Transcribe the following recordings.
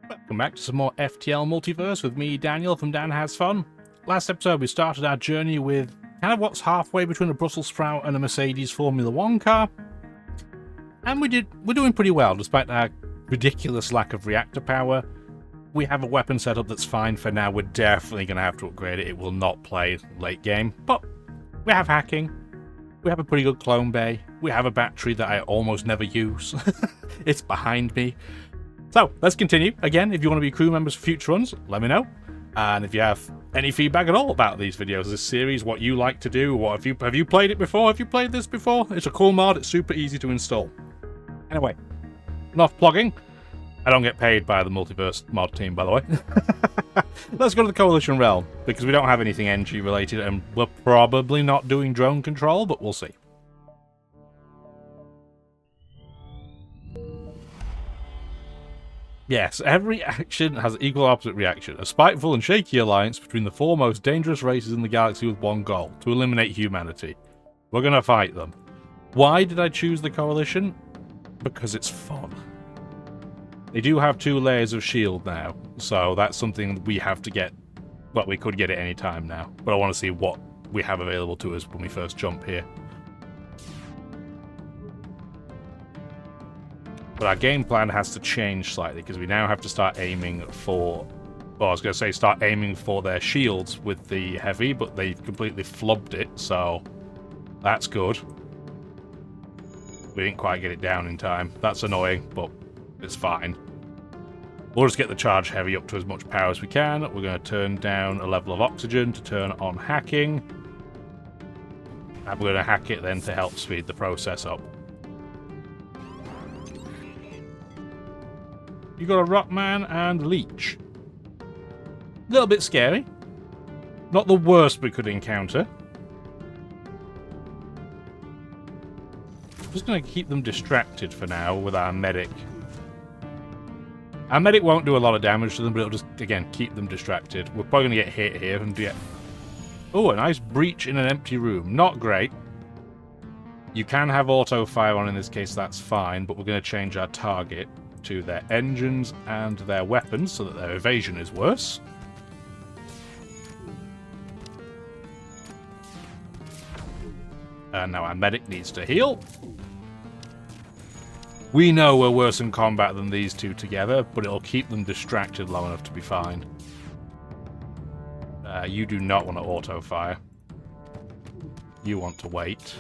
Welcome back to some more FTL Multiverse with me, Daniel, from Dan Has Fun. Last episode we started our journey with kind of what's halfway between a Brussels sprout and a Mercedes Formula 1 car. And we're doing pretty well, despite our ridiculous lack of reactor power. We have a weapon setup that's fine for now. We're definitely going to have to upgrade it. It will not play late game. But we have hacking. We have a pretty good clone bay. We have a battery that I almost never use. It's behind me. So, let's continue. Again, if you want to be crew members for future runs, let me know. And if you have any feedback at all about these videos, this series, what you like to do, what have you played it before? Have you played this before? It's a cool mod. It's super easy to install. Anyway, enough plugging. I don't get paid by the Multiverse Mod team, by the way. Let's go to the Coalition realm, because we don't have anything NG related, and we're probably not doing drone control, but we'll see. Yes, every action has equal opposite reaction. A spiteful and shaky alliance between the four most dangerous races in the galaxy with one goal, to eliminate humanity. We're gonna fight them. Why did I choose the Coalition? Because it's fun. They do have 2 layers of shield now, so that's something we have to get. Well, we could get it any time now, but I want to see what we have available to us when we first jump here. But our game plan has to change slightly, because we now have to start aiming for... Well, I was going to say start aiming for their shields with the heavy, but they've completely flubbed it, so that's good. We didn't quite get it down in time. That's annoying, but it's fine. We'll just get the charge heavy up to as much power as we can. We're going to turn down a level of oxygen to turn on hacking. And we're going to hack it then to help speed the process up. You got a Rockman and Leech. A little bit scary. Not the worst we could encounter. I'm just going to keep them distracted for now with our medic. Our medic won't do a lot of damage to them, but it'll just, again, keep them distracted. We're probably going to get hit here and get... Oh, a nice breach in an empty room. Not great. You can have auto fire on in this case, that's fine, but we're going to change our target to their engines and their weapons so that their evasion is worse. And now our medic needs to heal. We know we're worse in combat than these two together, but it'll keep them distracted long enough to be fine. You do not want to auto-fire. You want to wait.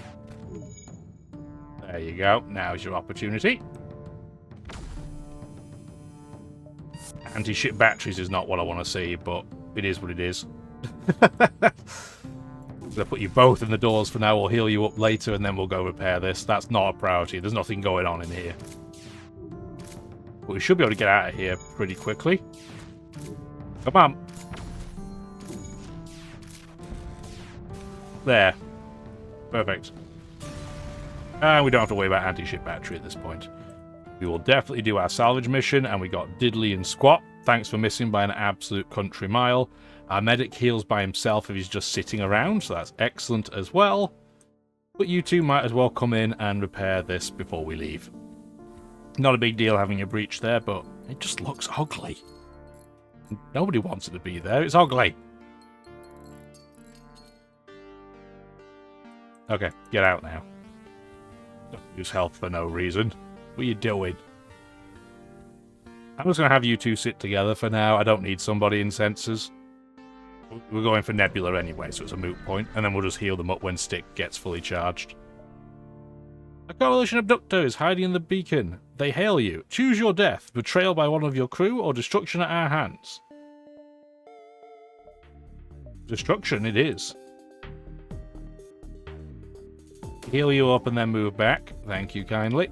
There you go. Now's your opportunity. Anti-ship batteries is not what I want to see, but it is what it is. I'm going to put you both in the doors for now. We'll heal you up later, and then we'll go repair this. That's not a priority. There's nothing going on in here. But we should be able to get out of here pretty quickly. Come on. There. Perfect. And we don't have to worry about anti-ship battery at this point. We will definitely do our salvage mission, and we got diddly and squat. Thanks for missing by an absolute country mile. Our medic heals by himself if he's just sitting around, so that's excellent as well. But you two might as well come in and repair this before we leave. Not a big deal having a breach there, but it just looks ugly. Nobody wants it to be there. It's ugly. Okay, get out now. Don't use health for no reason. What are you doing? I'm just going to have you two sit together for now. I don't need somebody in sensors. We're going for Nebula anyway, so it's a moot point, and then we'll just heal them up when Stick gets fully charged. A Coalition abductor is hiding in the beacon. They hail you. Choose your death, betrayal by one of your crew, or destruction at our hands. Destruction it is. Heal you up and then move back. Thank you kindly.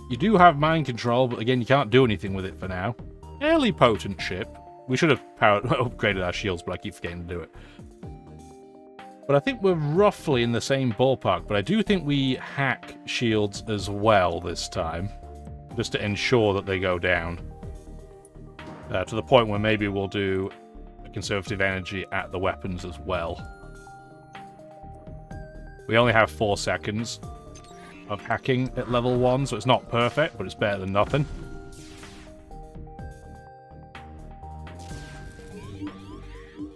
You do have mind control, but again, you can't do anything with it for now. Fairly potent ship. We should have upgraded our shields, but I keep forgetting to do it. But I think we're roughly in the same ballpark, but I do think we hack shields as well this time, just to ensure that they go down. To the point where maybe we'll do a conservative energy at the weapons as well. We only have 4 seconds of hacking at level 1, so it's not perfect, but it's better than nothing.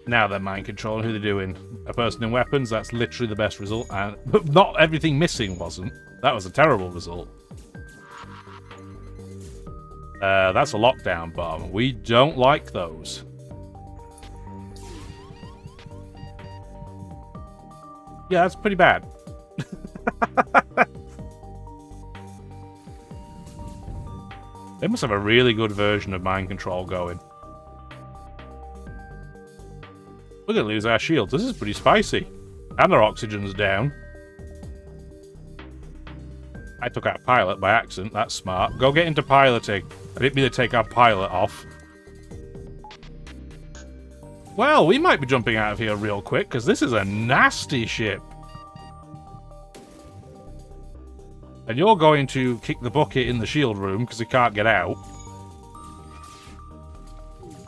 Now they're mind controlling. Who they're doing? A person in weapons. That's literally the best result. And not everything missing wasn't. That was a terrible result. That's a lockdown bomb. We don't like those. Yeah, that's pretty bad. They must have a really good version of mind control going. We're going to lose our shields. This is pretty spicy. And our oxygen's down. I took out pilot by accident. That's smart. Go get into piloting. I didn't mean to take our pilot off. Well, we might be jumping out of here real quick, because this is a nasty ship. And you're going to kick the bucket in the shield room, because he can't get out.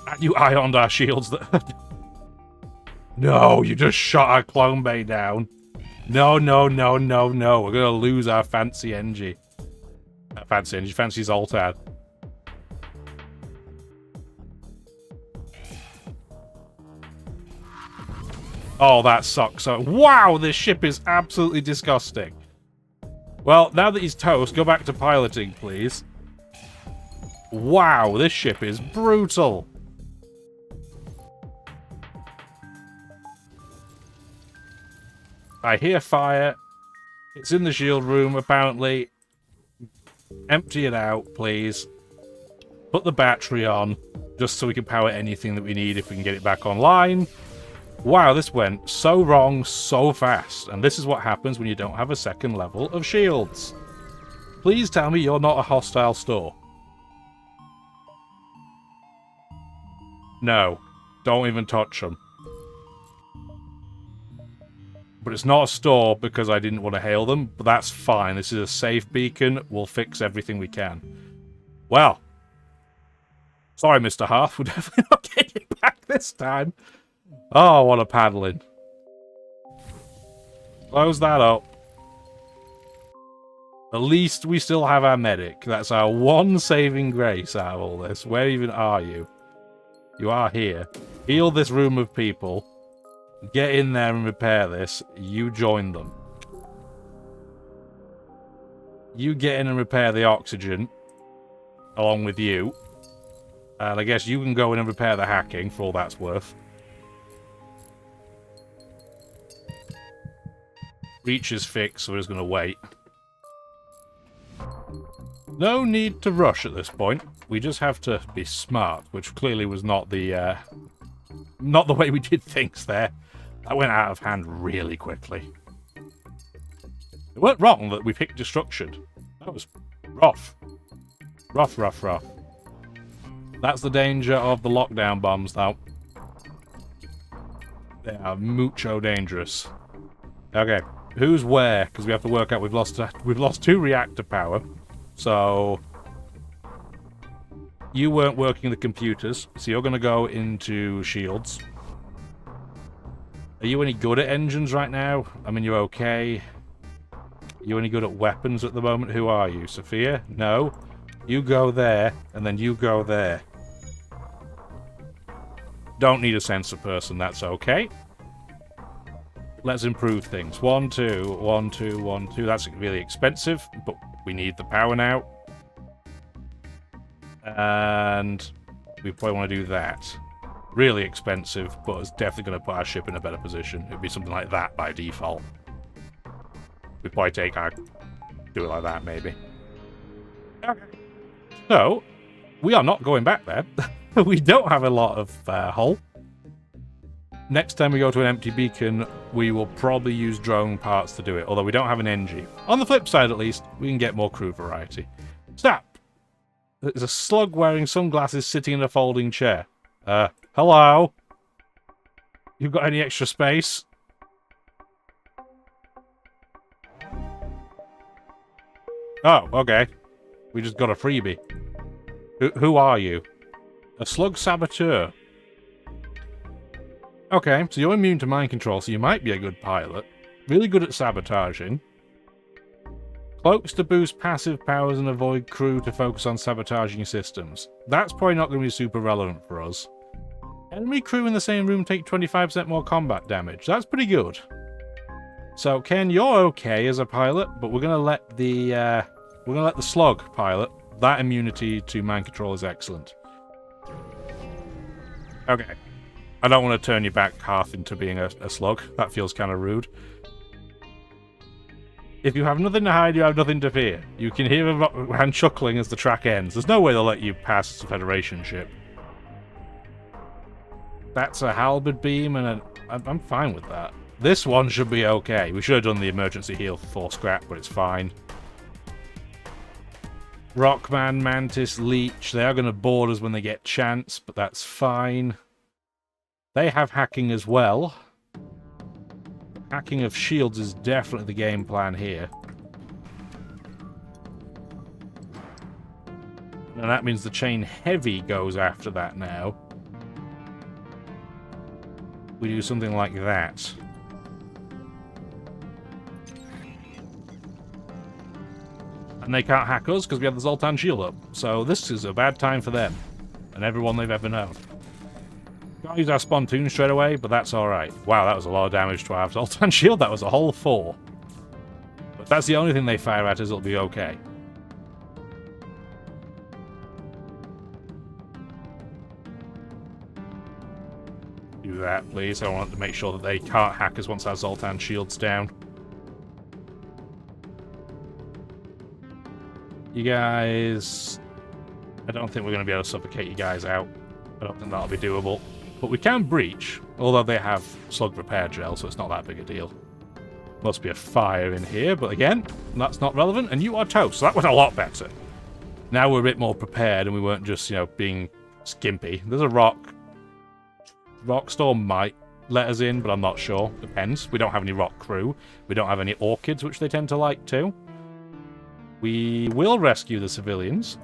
And you ioned our shields. No, you just shot our clone bay down. No, no, no, no, no. We're going to lose our fancy Engie. Fancy Zoltan. Oh, that sucks. So, wow, this ship is absolutely disgusting. Well, now that he's toast, go back to piloting, please. Wow, this ship is brutal. I hear fire. It's in the shield room, apparently. Empty it out, please. Put the battery on, just so we can power anything that we need if we can get it back online. Wow, this went so wrong so fast. And this is what happens when you don't have a second level of shields. Please tell me you're not a hostile store. No. Don't even touch them. But it's not a store because I didn't want to hail them. But that's fine. This is a safe beacon. We'll fix everything we can. Well. Sorry, Mr. Hearth. We're definitely not getting it back this time. Oh, what a paddling. Close that up. At least we still have our medic. That's our one saving grace out of all this. Where even are you? You are here. Heal this room of people. Get in there and repair this. You join them. You get in and repair the oxygen. Along with you. And I guess you can go in and repair the hacking for all that's worth. Reach is fixed, so we're just going to wait. No need to rush at this point. We just have to be smart, which clearly was not the way we did things there. That went out of hand really quickly. It weren't wrong that we picked destruction. That was rough. Rough, rough, rough. That's the danger of the lockdown bombs, though. They are mucho dangerous. Okay, who's where? Because we have to work out we've lost 2 reactor power. So you weren't working the computers, so you're going to go into shields. Are you any good at engines right now? I mean, you're okay. Are you any good at weapons at the moment? Who are you? Sophia? No. You go there, and then you go there. Don't need a sensor person, that's okay. Let's improve things. 1, 2, 1, 2, 1, 2. That's really expensive, but we need the power now. And we probably want to do that. Really expensive, but it's definitely going to put our ship in a better position. It'd be something like that by default. We'd probably take our... do it like that, maybe. Okay. So, we are not going back there. We don't have a lot of hull. Next time we go to an empty beacon, we will probably use drone parts to do it, although we don't have an NG. On the flip side, at least, we can get more crew variety. Stop! There's a slug wearing sunglasses sitting in a folding chair. Hello? You got any extra space? Oh, okay. We just got a freebie. Who are you? A slug saboteur. Okay, so you're immune to mind control, so you might be a good pilot. Really good at sabotaging. Cloaks to boost passive powers and avoid crew to focus on sabotaging systems. That's probably not going to be super relevant for us. Enemy crew in the same room take 25% more combat damage. That's pretty good. So, Ken, you're okay as a pilot, but we're gonna let the slug pilot. That immunity to mind control is excellent. Okay. I don't want to turn you back half into being a slug. That feels kind of rude. If you have nothing to hide, you have nothing to fear. You can hear a man chuckling as the track ends. There's no way they'll let you pass as a Federation ship. That's a halberd beam, and I'm fine with that. This one should be okay. We should have done the emergency heal for scrap, but it's fine. Rockman, Mantis, Leech, they are going to board us when they get chance, but that's fine. They have hacking as well. Hacking of shields is definitely the game plan here. And that means the chain heavy goes after that now. We do something like that. And they can't hack us because we have the Zoltan shield up. So this is a bad time for them. And everyone they've ever known. Can't use our spontoon straight away, but that's alright. Wow, that was a lot of damage to our Zoltan shield. That was a whole 4. But that's the only thing they fire at us, it'll be okay. Do that, please. I want to make sure that they can't hack us once our Zoltan shield's down. You guys... I don't think we're going to be able to suffocate you guys out. I don't think that'll be doable. But we can breach, although they have slug repair gel, so it's not that big a deal. Must be a fire in here, but again, that's not relevant. And you are toast, so that went a lot better. Now we're a bit more prepared, and we weren't just, you know, being skimpy. There's a rock. Rockstorm might let us in, but I'm not sure. Depends. We don't have any rock crew. We don't have any orchids, which they tend to like too. We will rescue the civilians.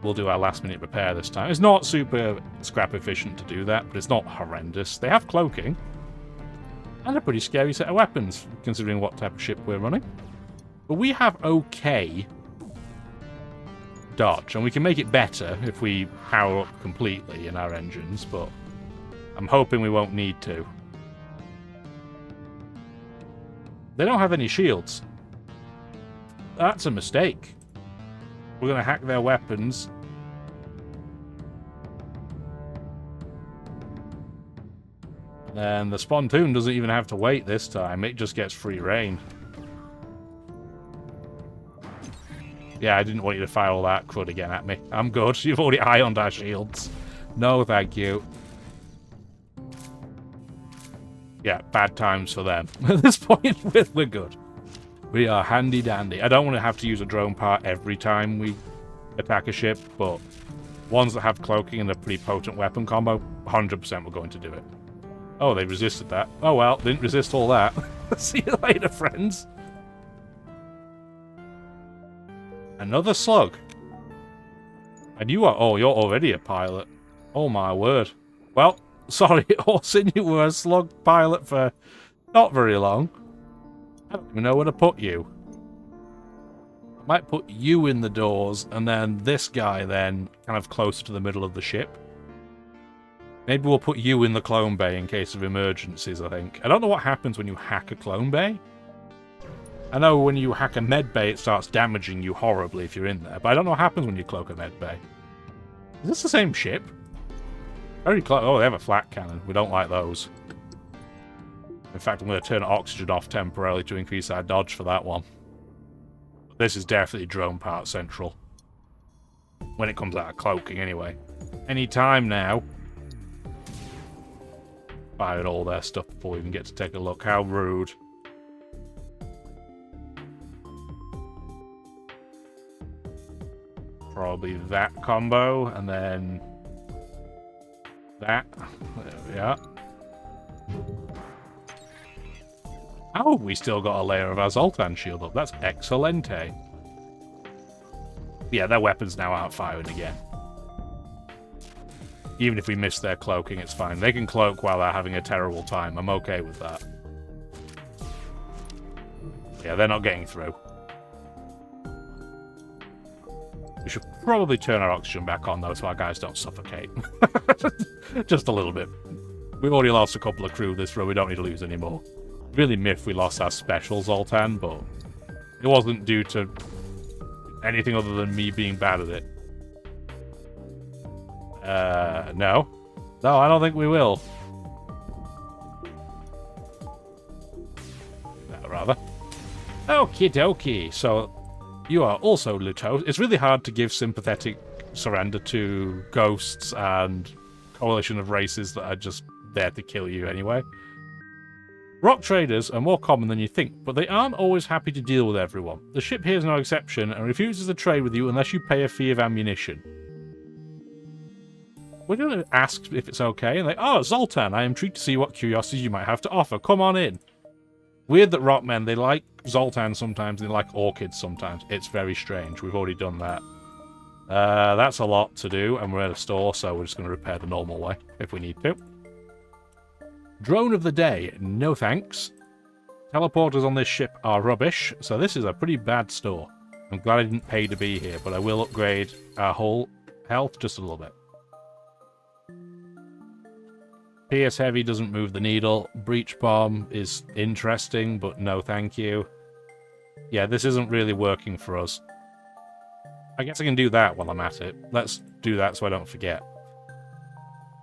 We'll do our last-minute repair this time. It's not super scrap efficient to do that, but it's not horrendous. They have cloaking. And a pretty scary set of weapons, considering what type of ship we're running. But we have okay dodge, and we can make it better if we power up completely in our engines, but I'm hoping we won't need to. They don't have any shields. That's a mistake. We're going to hack their weapons. And the spontoon doesn't even have to wait this time. It just gets free reign. Yeah, I didn't want you to fire all that crud again at me. I'm good. You've already ironed our shields. No, thank you. Yeah, bad times for them. At this point, we're good. We are handy dandy. I don't want to have to use a drone part every time we attack a ship, but ones that have cloaking and a pretty potent weapon combo, 100% we're going to do it. Oh, they resisted that. Oh well, didn't resist all that. See you later, friends. Another slug. And you are... Oh, you're already a pilot. Oh my word. Well, sorry, Orson, you were a slug pilot for not very long. I don't even know where to put you. I might put you in the doors, and then this guy then kind of closer to the middle of the ship. Maybe we'll put you in the clone bay in case of emergencies, I think. I don't know what happens when you hack a clone bay. I know when you hack a med bay, it starts damaging you horribly if you're in there, but I don't know what happens when you cloak a med bay. Is this the same ship? Very close. Oh, they have a flat cannon. We don't like those. In fact, I'm going to turn oxygen off temporarily to increase our dodge for that one. This is definitely drone part central. When it comes out of cloaking, anyway. Any time now. Fired all their stuff before we even get to take a look. How rude. Probably that combo, and then that. There we are. Oh, we still got a layer of our Zoltan shield up. That's excelente. Yeah, their weapons now aren't firing again. Even if we miss their cloaking, it's fine. They can cloak while they're having a terrible time. I'm okay with that. Yeah, they're not getting through. We should probably turn our oxygen back on, though, so our guys don't suffocate. Just a little bit. We've already lost a couple of crew this row, we don't need to lose any more. Really miffed we lost our special Zoltan, but it wasn't due to anything other than me being bad at it. No. No, I don't think we will. No, rather. Okie dokie. So, you are also Luto. It's really hard to give sympathetic surrender to ghosts and coalition of races that are just there to kill you anyway. Rock traders are more common than you think, but they aren't always happy to deal with everyone. The ship here is no exception and refuses to trade with you unless you pay a fee of ammunition. We're going to ask if it's okay, and oh, Zoltan, I am intrigued to see what curiosities you might have to offer. Come on in. Weird that rockmen, they like Zoltan sometimes, they like orchids sometimes. It's very strange. We've already done that. That's a lot to do, and we're at a store, so we're just going to repair the normal way, if we need to. Drone of the day, no thanks. Teleporters on this ship are rubbish, so this is a pretty bad store. I'm glad I didn't pay to be here, but I will upgrade our whole health just a little bit. PS Heavy doesn't move the needle. Breach Bomb is interesting, but no thank you. Yeah, this isn't really working for us. I guess I can do that while I'm at it. Let's do that so I don't forget.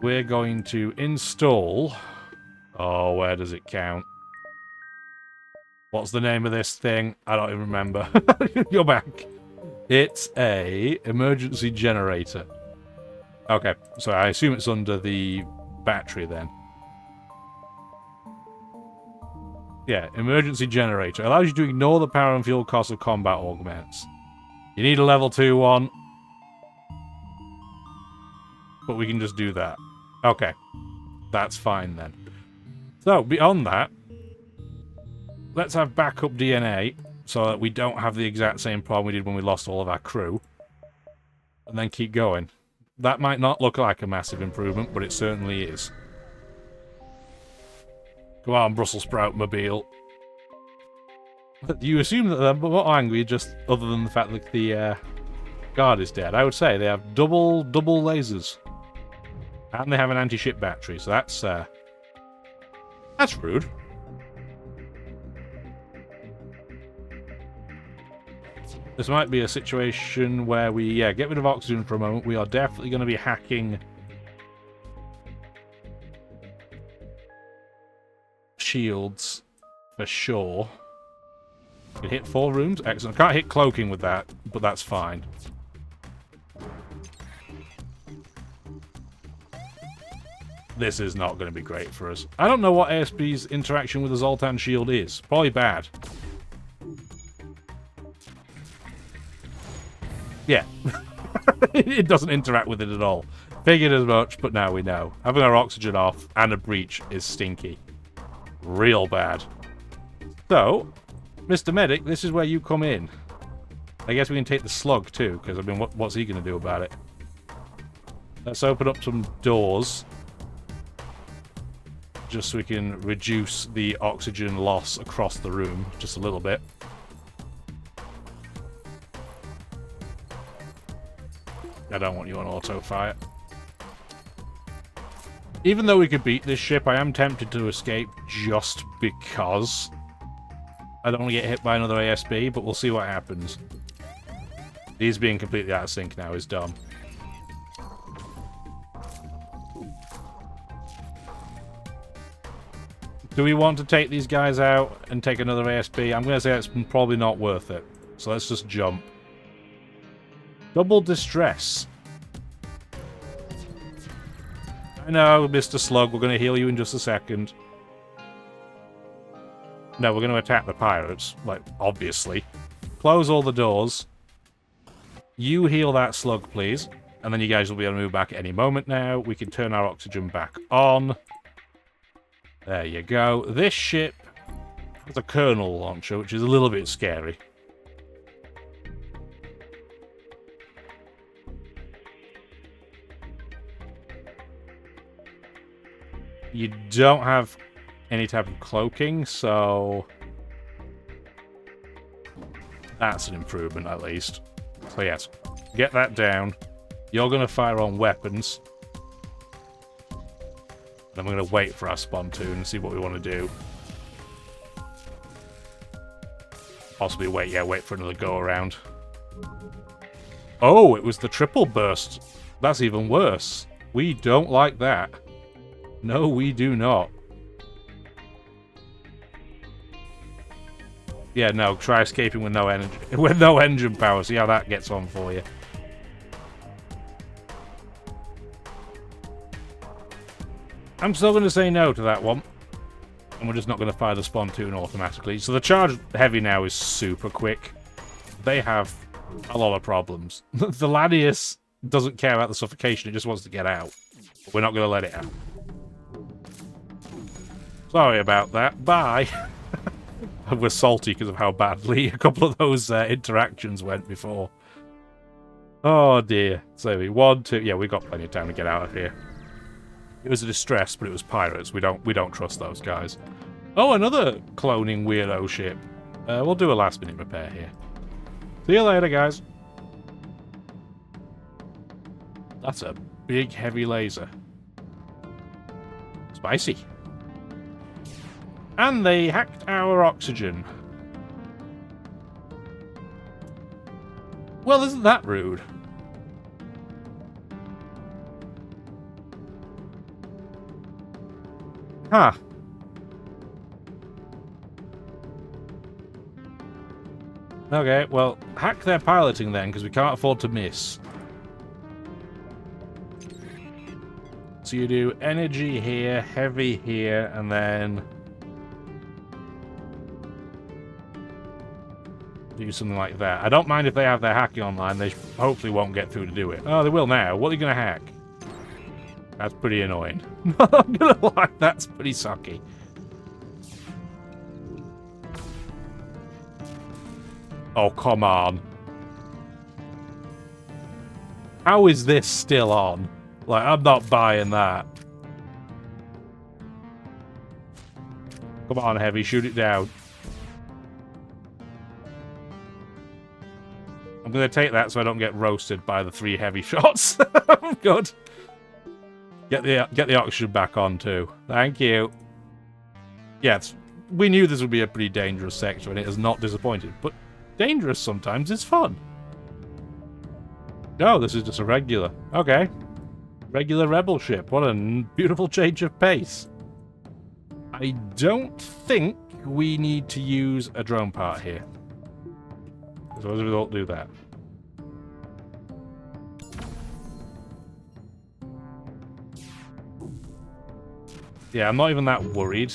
We're going to install... Oh, where does it count? What's the name of this thing? I don't even remember. You're back. It's a emergency generator. Okay, so I assume it's under the battery then. Yeah, emergency generator. Allows you to ignore the power and fuel cost of combat augments. You need a level 2 one. But we can just do that. Okay. That's fine then. So, beyond that, let's have backup DNA so that we don't have the exact same problem we did when we lost all of our crew. And then keep going. That might not look like a massive improvement, but it certainly is. Come on, Brussels sprout mobile. You assume that they're not angry just other than the fact that the guard is dead. I would say they have double lasers. And they have an anti-ship battery, so that's rude. This might be a situation where we, get rid of oxygen for a moment. We are definitely going to be hacking shields for sure. We hit 4 rooms. Excellent. Can't hit cloaking with that, but that's fine. This is not going to be great for us. I don't know what ASB's interaction with the Zoltan shield is. Probably bad. Yeah. It doesn't interact with it at all. Figured as much, but now we know. Having our oxygen off and a breach is stinky. Real bad. So, Mr. Medic, this is where you come in. I guess we can take the slug too, because, I mean, what's he going to do about it? Let's open up some doors. Just so we can reduce the oxygen loss across the room just a little bit. I don't want you on auto fire. Even though we could beat this ship, I am tempted to escape just because I don't want to get hit by another ASB, but we'll see what happens. These being completely out of sync now is dumb. Do we want to take these guys out and take another ASB? I'm going to say it's probably not worth it. So let's just jump. Double distress. I know, Mr. Slug, we're going to heal you in just a second. No, we're going to attack the pirates, like, obviously. Close all the doors. You heal that slug, please. And then you guys will be able to move back at any moment now. We can turn our oxygen back on. There you go. This ship has a kernel launcher, which is a little bit scary. You don't have any type of cloaking, so that's an improvement at least. So yes, get that down. You're going to fire on weapons. And we're going to wait for our spontoon and see what we want to do. Possibly wait for another go around. Oh, it was the triple burst. That's even worse. We don't like that. No, we do not. Yeah, no, try escaping with no energy, with no engine power. See how that gets on for you. I'm still going to say no to that one. And we're just not going to fire the spontoon automatically. So the charge heavy now is super quick. They have a lot of problems. The Lanius doesn't care about the suffocation, it just wants to get out. But we're not going to let it out. Sorry about that. Bye. We're salty because of how badly a couple of those interactions went before. Oh dear. So 1, 2... Yeah, we've got plenty of time to get out of here. It was a distress, but it was pirates. We don't trust those guys. Oh, another cloning weirdo ship. We'll do a last-minute repair here. See you later, guys. That's a big, heavy laser. Spicy. And they hacked our oxygen. Well, isn't that rude? Huh. Okay, well, hack their piloting then, because we can't afford to miss. So you do energy here, heavy here, and then... do something like that. I don't mind if they have their hacking online. They hopefully won't get through to do it. Oh, they will now. What are you going to hack? That's pretty annoying. I'm going to lie, that's pretty sucky. Oh, come on. How is this still on? Like, I'm not buying that. Come on, Heavy, shoot it down. I'm going to take that so I don't get roasted by the 3 heavy shots. Good. Get the oxygen back on, too. Thank you. Yes, we knew this would be a pretty dangerous sector, and it has not disappointed. But dangerous sometimes is fun. No, this is just a regular. Okay. Regular rebel ship. What a beautiful change of pace. I don't think we need to use a drone part here. So as a result, do that. Yeah, I'm not even that worried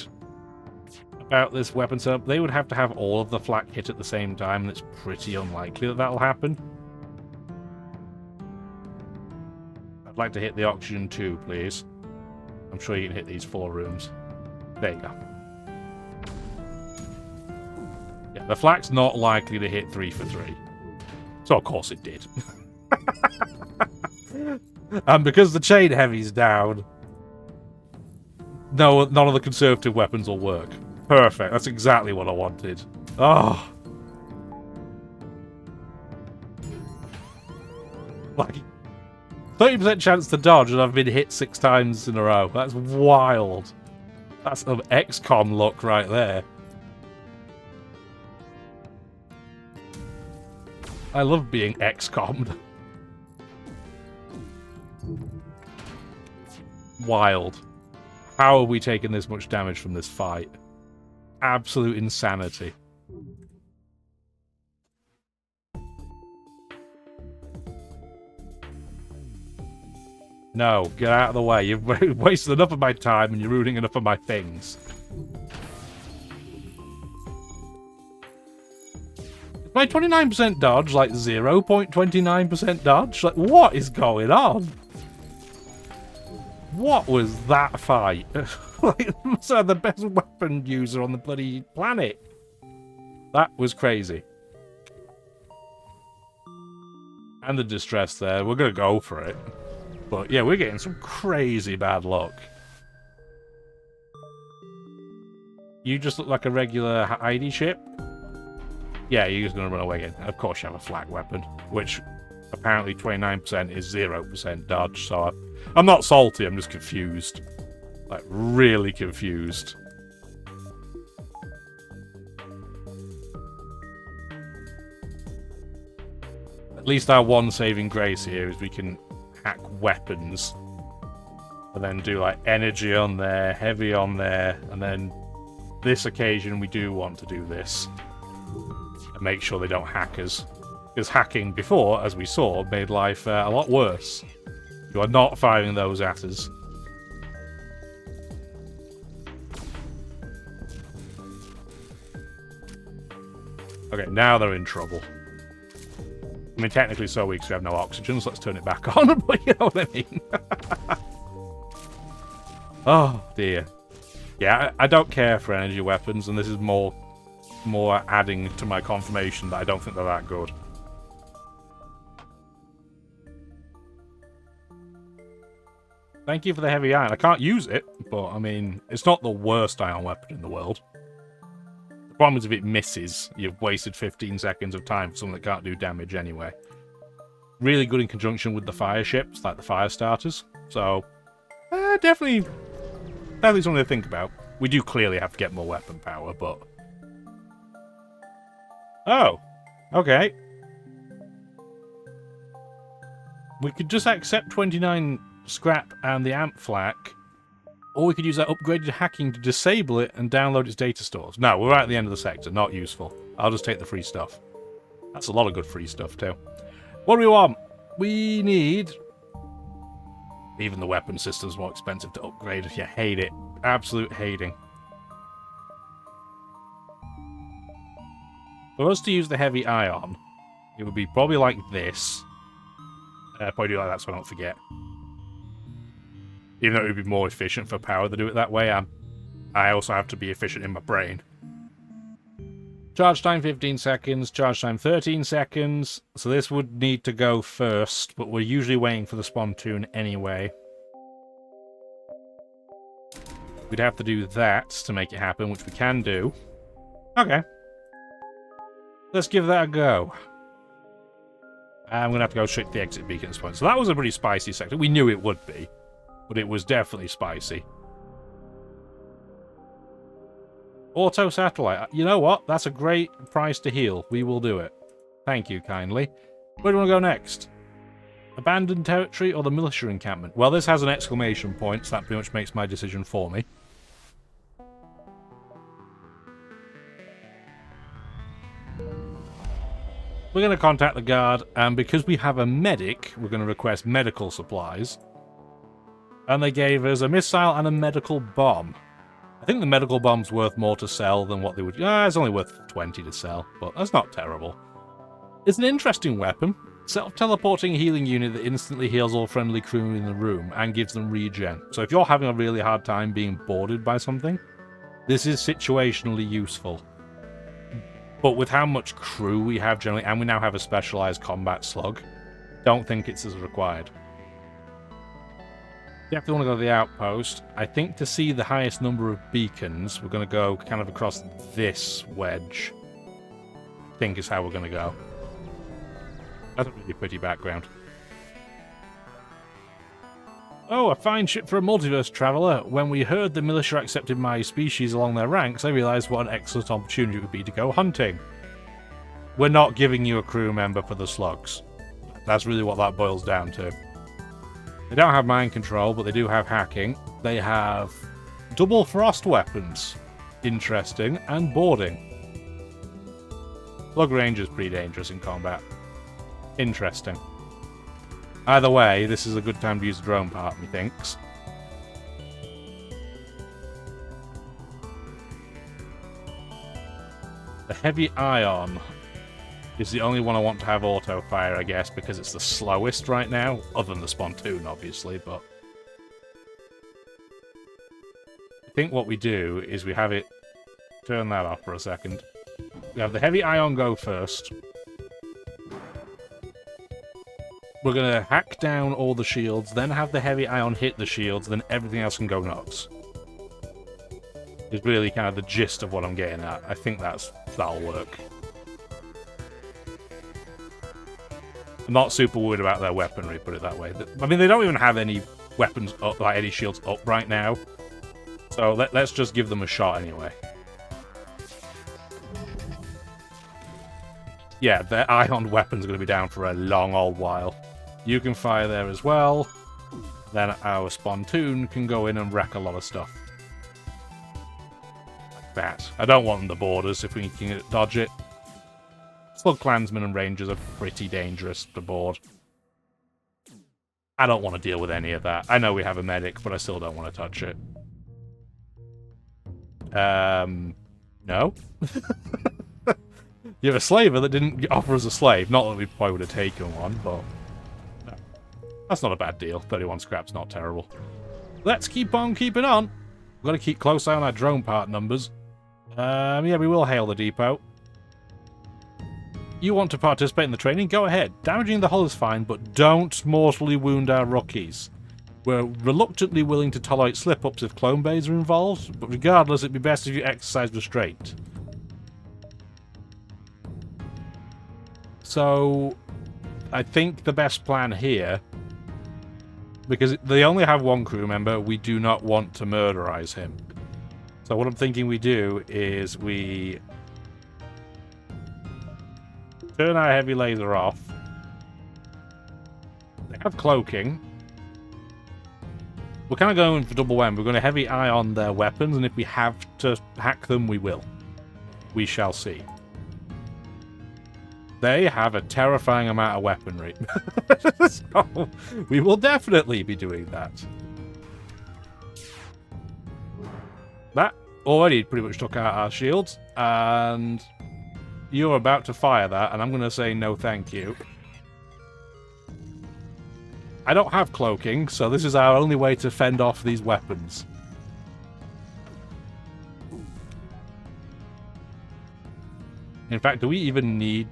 about this weapon setup. They would have to have all of the flak hit at the same time, and it's pretty unlikely that that'll happen. I'd like to hit the oxygen too, please. I'm sure you can hit these 4 rooms. There you go. Yeah, the flak's not likely to hit 3 for 3. So of course it did. And because the chain heavy's down, no, none of the conservative weapons will work. Perfect. That's exactly what I wanted. Oh. Like, 30% chance to dodge, and I've been hit 6 times in a row. That's wild. That's some XCOM luck right there. I love being XCOM'd. Wild. How are we taking this much damage from this fight? Absolute insanity. No, get out of the way. You've wasted enough of my time and you're ruining enough of my things. Is my 29% dodge like 0.29% dodge? Like, what is going on? What was that fight? Like, must have the best weapon user on the bloody planet. That was crazy. And the distress there. We're going to go for it. But yeah, we're getting some crazy bad luck. You just look like a regular ID ship? Yeah, you're just going to run away again. Of course you have a flak weapon, which apparently 29% is 0% dodge, so I'm not salty, I'm just confused. Like, really confused. At least our one saving grace here is we can hack weapons. And then do, like, energy on there, heavy on there, and then this occasion we do want to do this. And make sure they don't hack us. Because hacking before, as we saw, made life a lot worse. You are not firing those at us. Okay, now they're in trouble. I mean, technically so weak, because we have no oxygen, so let's turn it back on, but you know what I mean? Oh, dear. Yeah, I don't care for energy weapons, and this is more adding to my confirmation that I don't think they're that good. Thank you for the heavy iron. I can't use it, but, I mean, it's not the worst iron weapon in the world. The problem is if it misses, you've wasted 15 seconds of time for something that can't do damage anyway. Really good in conjunction with the fire ships, like the fire starters. So, definitely something to think about. We do clearly have to get more weapon power, but... Oh, okay. We could just accept 29 scrap and the amp flak, or we could use that upgraded hacking to disable it and download its data stores. No, we're right at the end of the sector, not useful. I'll just take the free stuff. That's a lot of good free stuff, too. What do we want? We need... Even the weapon system's more expensive to upgrade. You hate it. Absolute hating. For us to use the heavy ion, it would be probably like this. Probably do like that so I don't forget. Even though it would be more efficient for power to do it that way, I also have to be efficient in my brain. Charge time 15 seconds, charge time 13 seconds. So this would need to go first, but we're usually waiting for the spontoon anyway. We'd have to do that to make it happen, which we can do. Okay. Let's give that a go. I'm going to have to go straight to the exit beacon at this point. So that was a pretty spicy sector. We knew it would be, but it was definitely spicy. Auto satellite. You know what? That's a great price to heal. We will do it. Thank you kindly. Where do we want to go next? Abandoned territory or the militia encampment? Well, this has an exclamation point, so that pretty much makes my decision for me. We're going to contact the guard, and because we have a medic, we're going to request medical supplies. And they gave us a missile and a medical bomb. I think the medical bomb's worth more to sell than what they would... it's only worth 20 to sell, but that's not terrible. It's an interesting weapon. Self-teleporting healing unit that instantly heals all friendly crew in the room and gives them regen. So if you're having a really hard time being boarded by something, this is situationally useful. But with how much crew we have generally, and we now have a specialized combat slug, don't think it's as required. Definitely want to go to the outpost. I think to see the highest number of beacons, we're going to go kind of across this wedge. I think is how we're going to go. That's a really pretty background. Oh, a fine ship for a multiverse traveller. When we heard the militia accepted my species along their ranks, I realised what an excellent opportunity it would be to go hunting. We're not giving you a crew member for the slugs. That's really what that boils down to. They don't have mind control, but they do have hacking. They have double frost weapons. Interesting. And boarding. Slug range is pretty dangerous in combat. Interesting. Either way, this is a good time to use the drone part, methinks. The heavy ion is the only one I want to have auto fire, I guess, because it's the slowest right now, other than the spontoon, obviously, but... I think what we do is we have it... Turn that off for a second. We have the heavy ion go first. We're going to hack down all the shields, then have the heavy ion hit the shields, then everything else can go nuts. Is really kind of the gist of what I'm getting at. I think that'll work. I'm not super worried about their weaponry, put it that way. I mean, they don't even have any weapons up, like any shields up right now. So let's just give them a shot anyway. Yeah, their ion weapons are going to be down for a long old while. You can fire there as well. Then our Spontoon can go in and wreck a lot of stuff. Like that. I don't want them the borders if we can dodge it. Slug Clansmen and Rangers are pretty dangerous to board. I don't want to deal with any of that. I know we have a medic, but I still don't want to touch it. No? You have a slaver that didn't offer us a slave. Not that we probably would have taken one, but... no. That's not a bad deal. 31 scrap's not terrible. Let's keep on keeping on. We've got to keep close eye on our drone part numbers. Yeah, we will hail the depot. You want to participate in the training? Go ahead. Damaging the hull is fine, but don't mortally wound our rookies. We're reluctantly willing to tolerate slip-ups if clone bays are involved, but regardless, it'd be best if you exercise restraint. So, I think the best plan here, because they only have one crew member, we do not want to murderize him. So what I'm thinking we do is we turn our heavy laser off. They have cloaking. We're kind of going for double whammy. We're going to heavy eye on their weapons, and if we have to hack them, we will. We shall see. They have a terrifying amount of weaponry. So, we will definitely be doing that. That already pretty much took out our shields, and you're about to fire that, and I'm going to say no thank you. I don't have cloaking, so this is our only way to fend off these weapons. In fact, do we even need...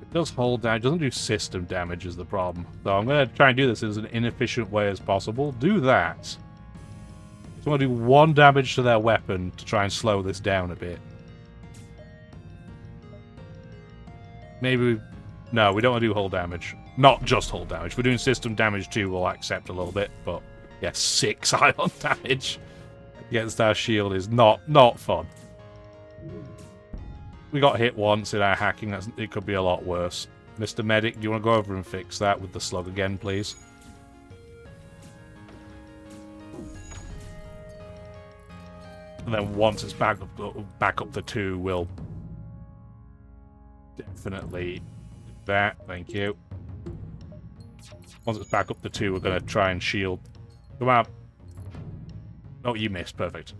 it does hold damage, it doesn't do system damage is the problem. So I'm going to try and do this as an inefficient way as possible. Do that. So I'm going to do 1 damage to their weapon to try and slow this down a bit. Maybe... no, we don't want to do hull damage. Not just hull damage. If we're doing system damage too, we'll accept a little bit. But, yeah, 6 ion damage against our shield is not fun. We got hit once in our hacking. It could be a lot worse. Mr. Medic, do you want to go over and fix that with the slug again, please? And then once it's back up the 2, we'll definitely do that. Thank you. Once it's back up to 2, we're going to try and shield. Come on. Oh, you missed. Perfect.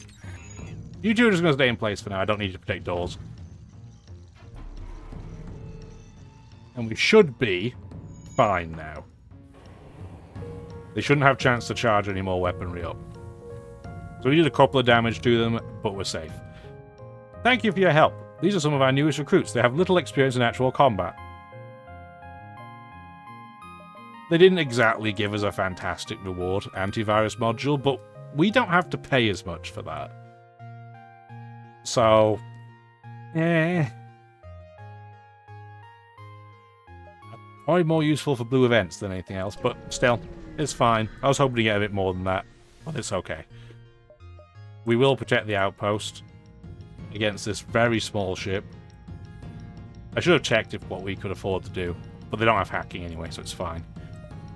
You two are just going to stay in place for now. I don't need you to protect doors. And we should be fine now. They shouldn't have a chance to charge any more weaponry up. So we did a couple of damage to them, but we're safe. Thank you for your help. These are some of our newest recruits. They have little experience in actual combat. They didn't exactly give us a fantastic reward antivirus module, but we don't have to pay as much for that. So, probably more useful for blue events than anything else, but still, it's fine. I was hoping to get a bit more than that, but it's okay. We will protect the outpost against this very small ship. I should have checked what we could afford to do, but they don't have hacking anyway, so it's fine.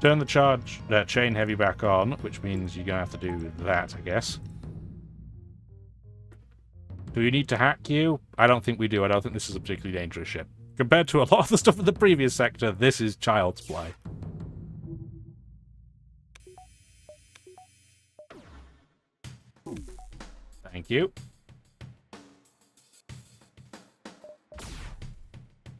Turn the chain heavy back on, which means you're going to have to do that, I guess. Do you need to hack you? I don't think we do. I don't think this is a particularly dangerous ship. Compared to a lot of the stuff in the previous sector, this is child's play. Thank you.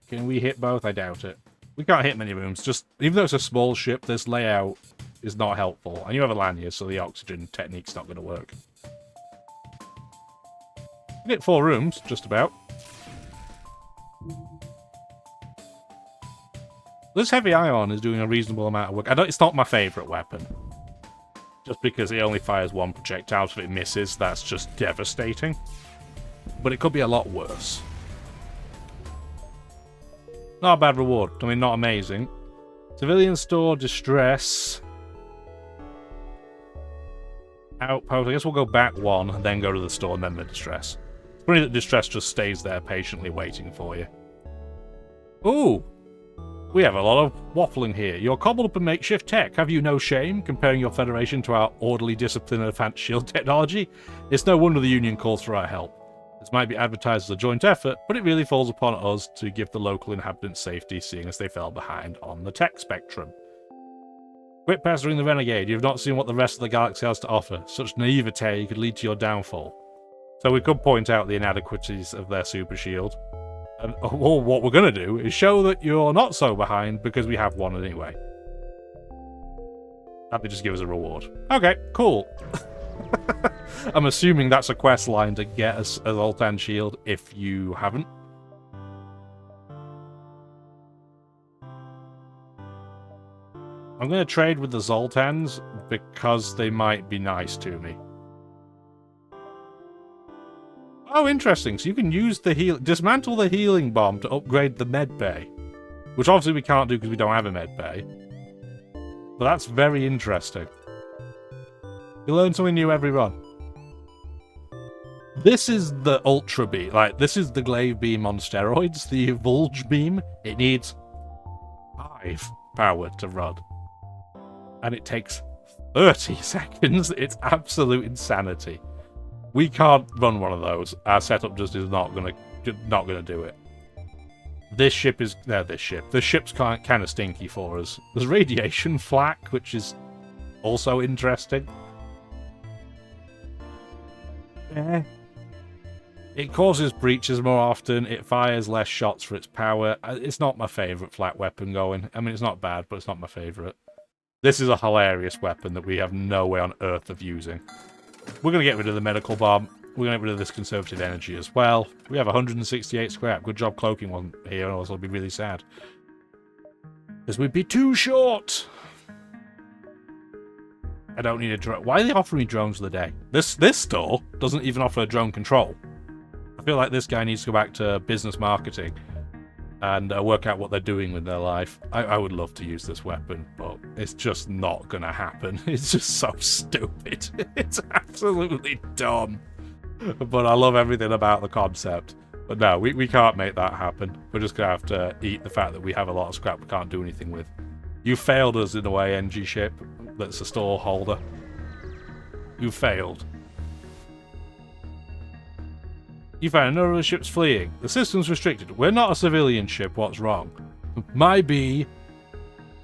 Can we hit both? I doubt it. We can't hit many rooms. Just even though it's a small ship, this layout is not helpful. And you have a lanyard, so the oxygen technique's not going to work. We hit 4 rooms, just about. This heavy ion is doing a reasonable amount of work. It's not my favourite weapon. Just because it only fires 1 projectile, so if it misses, that's just devastating. But it could be a lot worse. Not a bad reward. I mean, not amazing. Civilian store, distress. Outpost. I guess we'll go back one, and then go to the store, and then the distress. It's funny that distress just stays there patiently waiting for you. Ooh! We have a lot of waffling here. You're cobbled up in makeshift tech. Have you no shame, comparing your federation to our orderly discipline and advanced shield technology? It's no wonder the Union calls for our help. This might be advertised as a joint effort, but it really falls upon us to give the local inhabitants safety, seeing as they fell behind on the tech spectrum. Quit pestering the renegade. You have not seen what the rest of the galaxy has to offer. Such naivete could lead to your downfall. So we could point out the inadequacies of their super shield. And what we're going to do is show that you're not so behind because we have one anyway. That would just give us a reward. Okay, cool. I'm assuming that's a quest line to get us a Zoltan shield if you haven't. I'm going to trade with the Zoltans because they might be nice to me. Oh, interesting. So you can use the dismantle the healing bomb to upgrade the med bay. Which obviously we can't do because we don't have a med bay. But that's very interesting. You learn something new every run. This is the Ultra Beam. Like, this is the Glaive Beam on steroids. The Vulge Beam. It needs 5 power to run. And it takes 30 seconds. It's absolute insanity. We can't run one of those. Our setup just is not gonna do it. This ship is this ship's kind of stinky for us. There's radiation flak, which is also interesting. It causes breaches more often. It fires less shots for its power. It's not my favourite flak weapon going. I mean, it's not bad, but it's not my favourite. This is a hilarious weapon that we have no way on earth of using. We're going to get rid of the medical bomb. We're going to get rid of this conservative energy as well. We have 168 scrap. Good job cloaking wasn't here, or else I'll be really sad. This would be too short. I don't need a drone. Why are they offering me drones of the day? This store doesn't even offer drone control. I feel like this guy needs to go back to business marketing and work out what they're doing with their life. I would love to use this weapon, but it's just not going to happen. It's just so stupid. It's absolutely dumb. But I love everything about the concept. But no, we can't make that happen. We're just going to have to eat the fact that we have a lot of scrap we can't do anything with. You failed us in a way, NG ship. That's a store holder. You failed. You found another of the ships fleeing. The system's restricted. We're not a civilian ship. What's wrong? My B.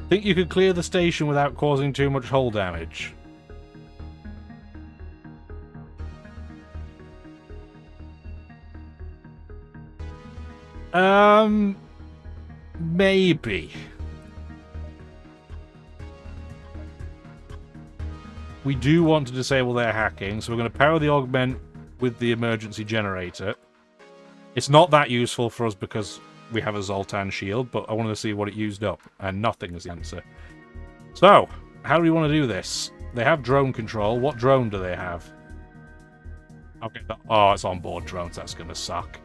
Think you could clear the station without causing too much hull damage? Maybe. We do want to disable their hacking, so we're going to power the augment with the emergency generator. It's not that useful for us because we have a Zoltan shield, but I wanted to see what it used up, and nothing is the answer. So, how do we want to do this? They have drone control. What drone do they have? Okay, oh, it's onboard drones. That's going to suck.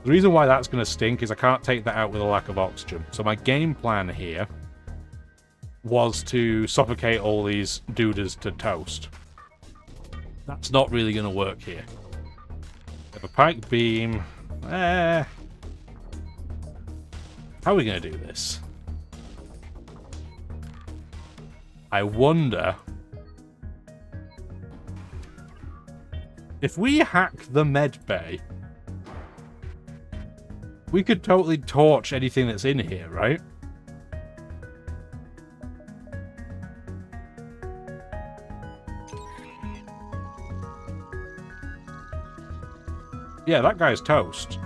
The reason why that's going to stink is I can't take that out with a lack of oxygen. So my game plan here was to suffocate all these dudes to toast. That's not really going to work here. We have a pike beam. How are we going to do this? I wonder if we hack the med bay, we could totally torch anything that's in here, right? Yeah, that guy's toast.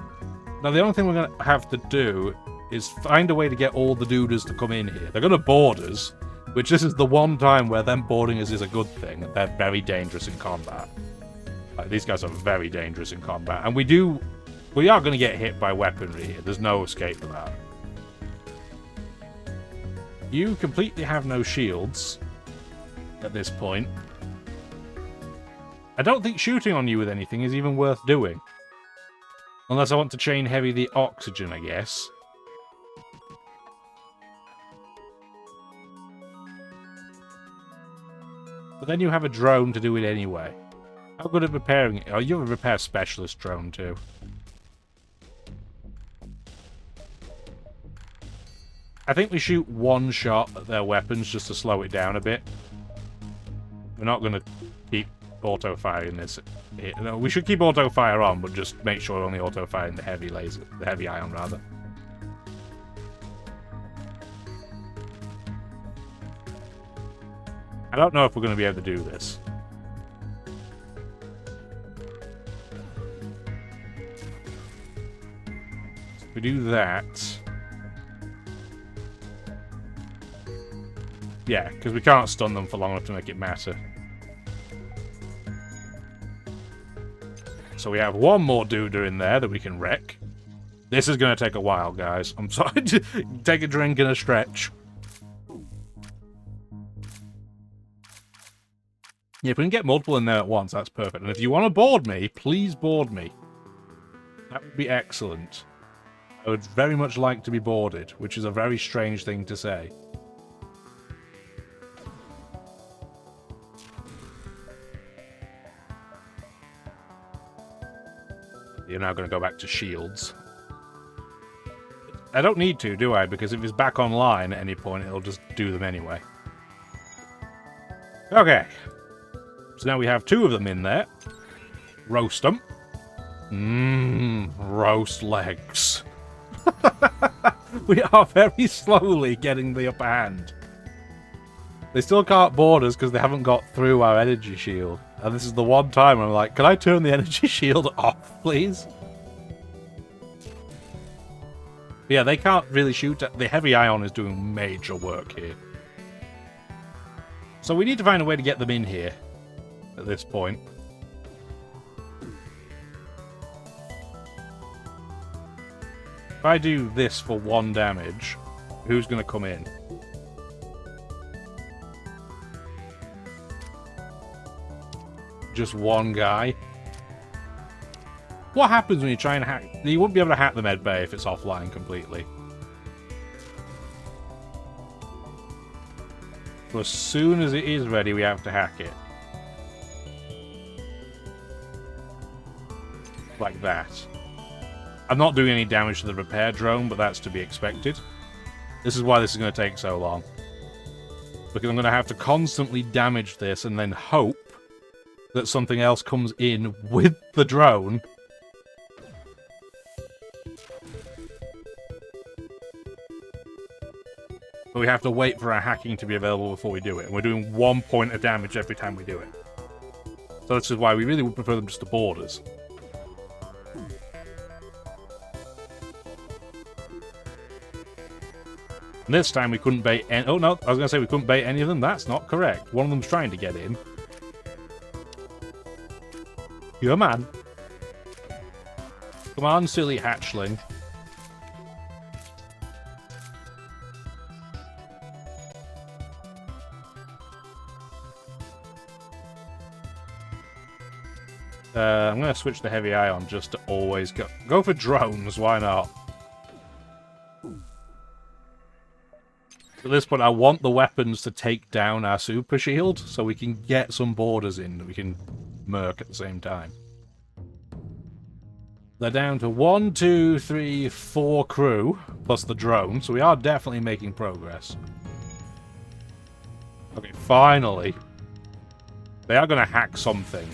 Now, the only thing we're going to have to do is find a way to get all the duders to come in here. They're going to board us, which this is the one time where them boarding us is a good thing. They're very dangerous in combat. Like, these guys are very dangerous in combat. And we are going to get hit by weaponry here. There's no escape for that. You completely have no shields at this point. I don't think shooting on you with anything is even worth doing. Unless I want to chain heavy the oxygen, I guess. But then you have a drone to do it anyway. How good at repairing it? Oh, you have a repair specialist drone too. I think we shoot one shot at their weapons just to slow it down a bit. We're not going to keep auto-firing this. No, we should keep auto-fire on, but just make sure we're only auto-firing the heavy laser, the heavy ion rather. I don't know if we're going to be able to do this. If we do that... Yeah, because we can't stun them for long enough to make it matter. So we have one more duder in there that we can wreck. This is going to take a while, guys. I'm sorry. Take a drink and a stretch. Yeah, if we can get multiple in there at once, that's perfect. And if you want to board me, please board me. That would be excellent. I would very much like to be boarded, which is a very strange thing to say. You're now going to go back to shields. I don't need to, do I? Because if it's back online at any point, it'll just do them anyway. Okay. So now we have two of them in there. Roast them. Roast legs. We are very slowly getting the upper hand. They still can't board us because they haven't got through our energy shield. And this is the one time I'm like, can I turn the energy shield off, please? But yeah, they can't really shoot. The heavy ion is doing major work here. So we need to find a way to get them in here at this point. If I do this for 1 damage, who's going to come in? Just one guy. What happens when you try and hack? You won't be able to hack the med bay if it's offline completely. So as soon as it is ready, we have to hack it. Like that. I'm not doing any damage to the repair drone, but that's to be expected. This is why this is going to take so long. Because I'm going to have to constantly damage this and then hope that something else comes in with the drone. But we have to wait for our hacking to be available before we do it. And we're doing 1 point of damage every time we do it. So this is why we really would prefer them just to board us. And this time we couldn't bait any... Oh no, I was going to say we couldn't bait any of them. That's not correct. One of them's trying to get in. Come on. Come on, silly hatchling. I'm going to switch the heavy ion just to always go for drones, why not? At this point, I want the weapons to take down our super shield so we can get some boarders in that we can murk at the same time. They're down to 1, 2, 3, 4 crew, plus the drone, so we are definitely making progress. Okay, finally. They are going to hack something.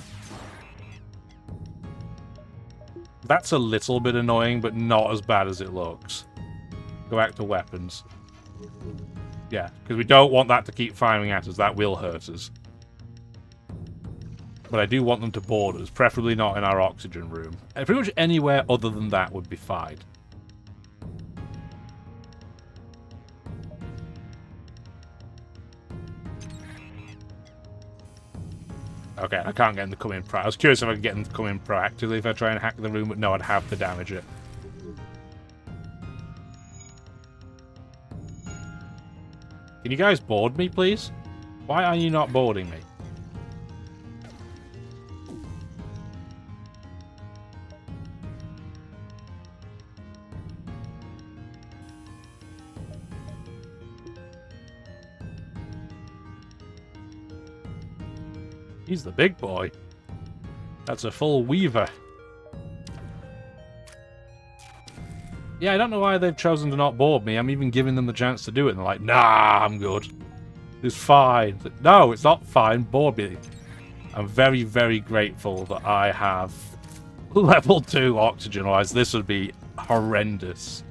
That's a little bit annoying, but not as bad as it looks. Go back to weapons. Yeah, because we don't want that to keep firing at us. That will hurt us. But I do want them to board us, preferably not in our oxygen room. And pretty much anywhere other than that would be fine. Okay, I can't get them to come in I was curious if I could get them to come in proactively if I try and hack the room, but no, I'd have to damage it. Can you guys board me, please? Why are you not boarding me? He's the big boy. That's a full weaver. Yeah, I don't know why they've chosen to not board me. I'm even giving them the chance to do it, and they're like, nah, I'm good. It's fine. No, it's not fine. Board me. I'm very, very grateful that I have level 2 oxygen, otherwise this would be horrendous.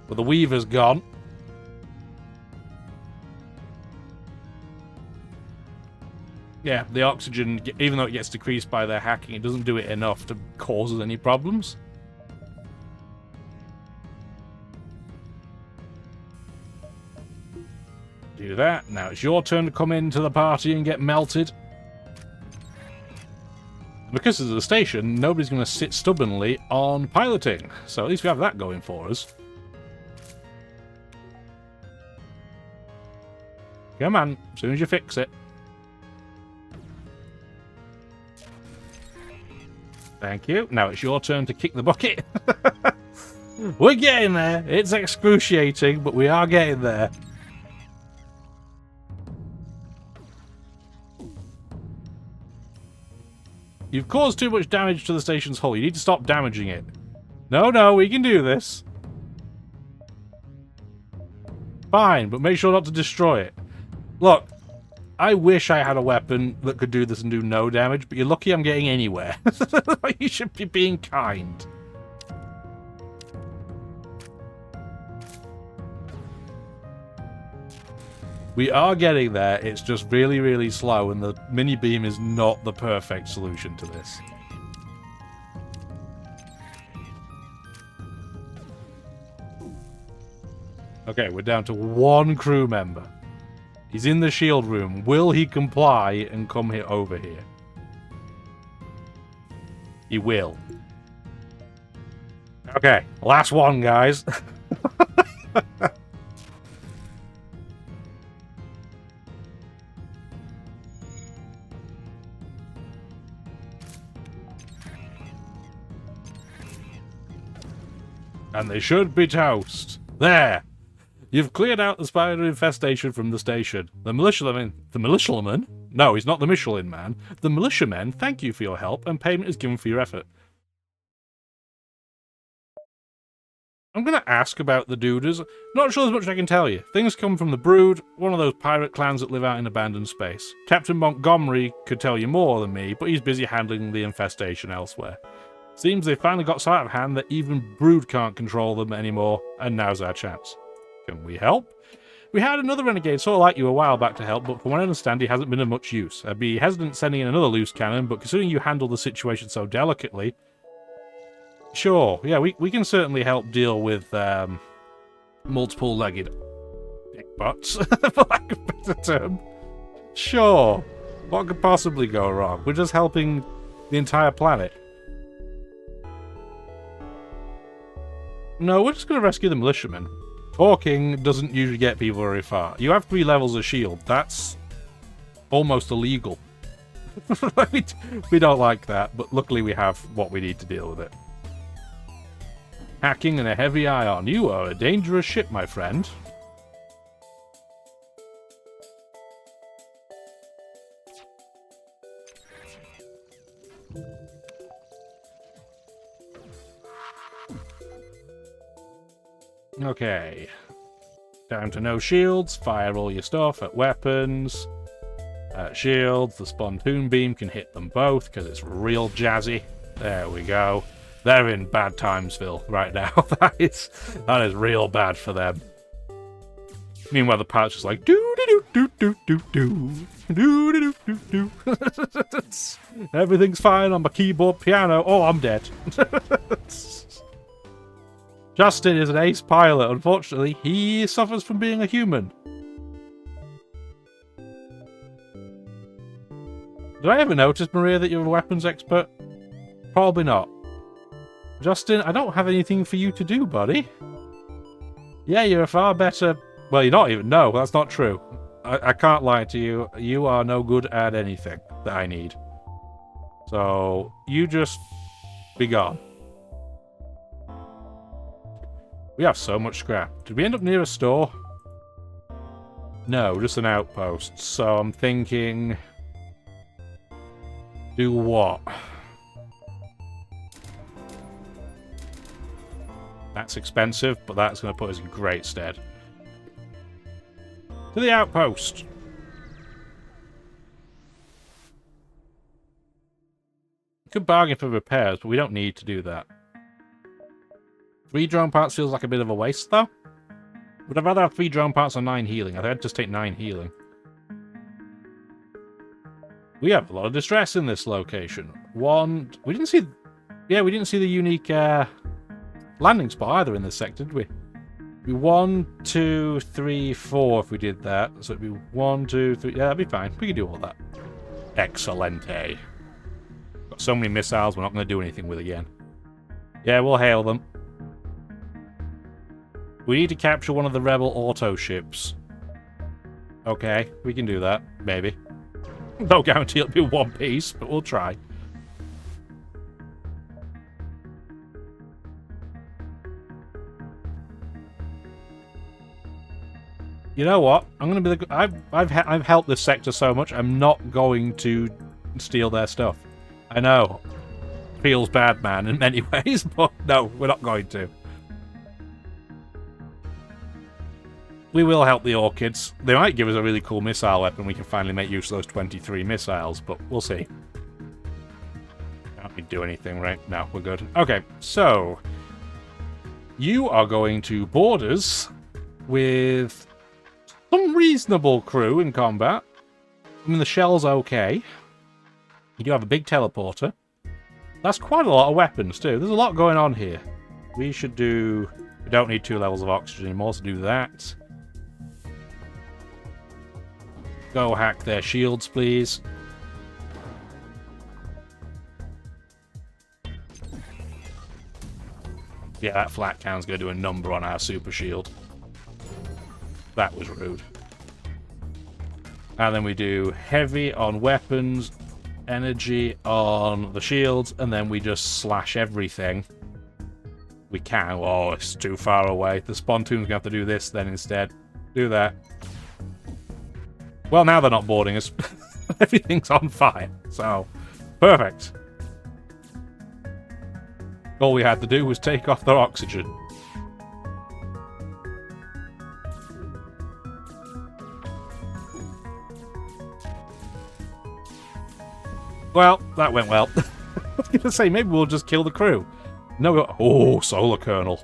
But the weaver's gone. Yeah, the oxygen, even though it gets decreased by their hacking, it doesn't do it enough to cause us any problems. Do that. Now it's your turn to come into the party and get melted. Because of the station, nobody's going to sit stubbornly on piloting. So at least we have that going for us. Come on, as soon as you fix it. Thank you. Now it's your turn to kick the bucket. We're getting there. It's excruciating, but we are getting there. You've caused too much damage to the station's hull. You need to stop damaging it. No, we can do this. Fine, but make sure not to destroy it. Look, I wish I had a weapon that could do this and do no damage, but you're lucky I'm getting anywhere. You should be being kind. We are getting there, it's just really, really slow, and the mini-beam is not the perfect solution to this. Okay, we're down to one crew member. He's in the shield room. Will he comply and come here over here? He will. Okay, last one, guys. And they should be toast. There! You've cleared out the spider infestation from the station. The militiaman? No, he's not the Michelin man. The militiamen thank you for your help, and payment is given for your effort. I'm going to ask about the Duders. Not sure as much as I can tell you. Things come from the Brood, one of those pirate clans that live out in abandoned space. Captain Montgomery could tell you more than me, but he's busy handling the infestation elsewhere. Seems they finally got so out of hand that even Brood can't control them anymore, and now's our chance. Can we help? We had another renegade sort of like you a while back to help, but from what I understand, he hasn't been of much use. I'd be hesitant sending in another loose cannon, but considering you handle the situation so delicately... Sure, yeah, we can certainly help deal with multiple-legged dickbutts, for lack of a better term. Sure, what could possibly go wrong? We're just helping the entire planet. No, we're just going to rescue the militiamen. Talking doesn't usually get people very far. You have 3 levels of shield. That's almost illegal. We don't like that, but luckily we have what we need to deal with it. Hacking and a heavy ion. You are a dangerous ship, my friend. Okay. Down to no shields. Fire all your stuff at weapons. Shields. The spontoon beam can hit them both because it's real jazzy. There we go. They're in bad timesville right now. That is real bad for them. Meanwhile, the pilot's just like doo doo doo doo doo doo doo doo doo doo. Everything's fine on my keyboard piano. Oh, I'm dead. Justin is an ace pilot. Unfortunately, he suffers from being a human. Did I ever notice, Maria, that you're a weapons expert? Probably not. Justin, I don't have anything for you to do, buddy. Yeah, you're a far better... Well, you're not even... No, that's not true. I can't lie to you. You are no good at anything that I need. So, you just... be gone. We have so much scrap. Did we end up near a store? No, just an outpost. So I'm thinking... Do what? That's expensive, but that's going to put us in great stead. To the outpost. We could bargain for repairs, but we don't need to do that. 3 drone parts feels like a bit of a waste, though. Would I rather have 3 drone parts or 9 healing? I think I'd just take 9 healing. We have a lot of distress in this location. We didn't see the unique landing spot either in this sector, did we? It'd be 1, 2, 3, 4 if we did that. So it'd be 1, 2, 3. Yeah, that'd be fine. We could do all that. Excelente. Got so many missiles, we're not going to do anything with again. Yeah, we'll hail them. We need to capture one of the rebel auto ships. Okay, we can do that. Maybe. No guarantee it'll be one piece, but we'll try. You know what? I'm gonna be the. I've helped this sector so much. I'm not going to steal their stuff. I know, feels bad, man, in many ways, but no, we're not going to. We will help the Orchids. They might give us a really cool missile weapon. We can finally make use of those 23 missiles, but we'll see. Can't we do anything, right? No, we're good. Okay, so you are going to board us with some reasonable crew in combat. I mean, the shell's okay. You do have a big teleporter. That's quite a lot of weapons, too. There's a lot going on here. We should do... We don't need 2 levels of oxygen anymore, so do that. Go hack their shields, please. Yeah, that flat can's going to do a number on our super shield. That was rude. And then we do heavy on weapons, energy on the shields, and then we just slash everything. We can. Oh, it's too far away. The spontoon's going to have to do this then instead. Do that. Well, now they're not boarding us. Everything's on fire. So, perfect. All we had to do was take off their oxygen. Well, that went well. I was going to say, maybe we'll just kill the crew. No, oh, solar kernel.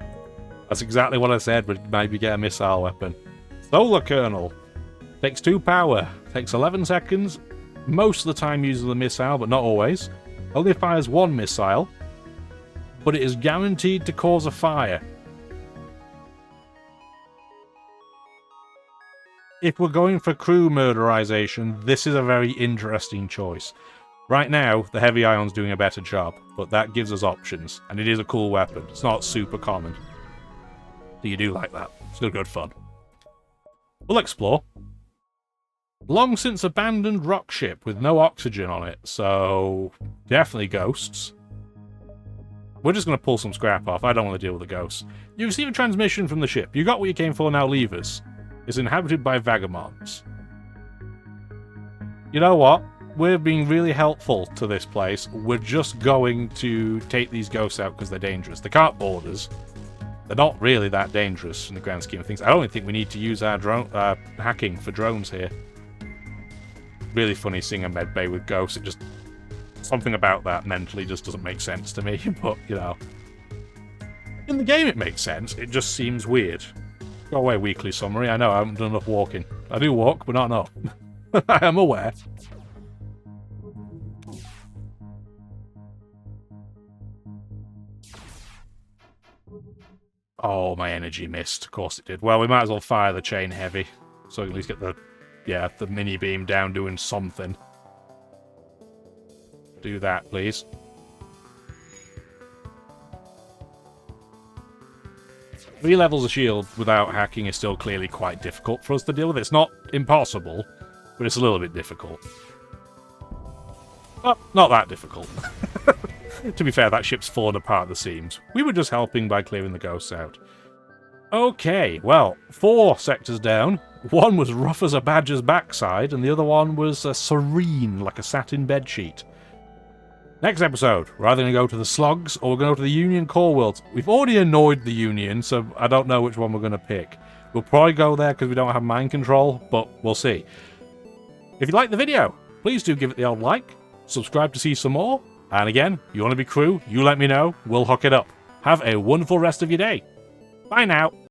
That's exactly what I said, but maybe get a missile weapon. Solar kernel. Takes 2 power. Takes 11 seconds. Most of the time uses the missile, but not always. Only fires 1 missile. But it is guaranteed to cause a fire. If we're going for crew murderization, this is a very interesting choice. Right now, the heavy ion's doing a better job, but that gives us options, and it is a cool weapon. It's not super common. So you do like that. It's still good fun. We'll explore. Long since abandoned rock ship with no oxygen on it, so definitely ghosts. We're just going to pull some scrap off. I don't want to deal with the ghosts. You receive a transmission from the ship. You got what you came for, now leave us. It's inhabited by vagabonds. You know what? We're being really helpful to this place. We're just going to take these ghosts out because they're dangerous. They can't board us. They're not really that dangerous in the grand scheme of things. I don't think we need to use our drone hacking for drones here. Really funny seeing a med bay with ghosts. It just... Something about that mentally just doesn't make sense to me, but, you know. In the game it makes sense. It just seems weird. Go away, weekly summary. I know, I haven't done enough walking. I do walk, but not enough. I am aware. Oh, my energy missed. Of course it did. Well, we might as well fire the chain heavy. So at least get the... Yeah, the mini beam down doing something. Do that, please. Three levels of shield without hacking is still clearly quite difficult for us to deal with. It's not impossible, but it's a little bit difficult. Well, not that difficult. To be fair, that ship's fallen apart at the seams. We were just helping by clearing the ghosts out. Okay, well, 4 sectors down. One was rough as a badger's backside, and the other one was serene like a satin bedsheet. Next episode, we're either going to go to the Slogs or we're going to go to the Union core worlds. We've already annoyed the Union, so I don't know which one we're going to pick. We'll probably go there because we don't have mind control, but we'll see. If you like the video, please do give it the old like, subscribe to see some more, and again, you want to be crew, you let me know, we'll hook it up. Have a wonderful rest of your day. Bye now.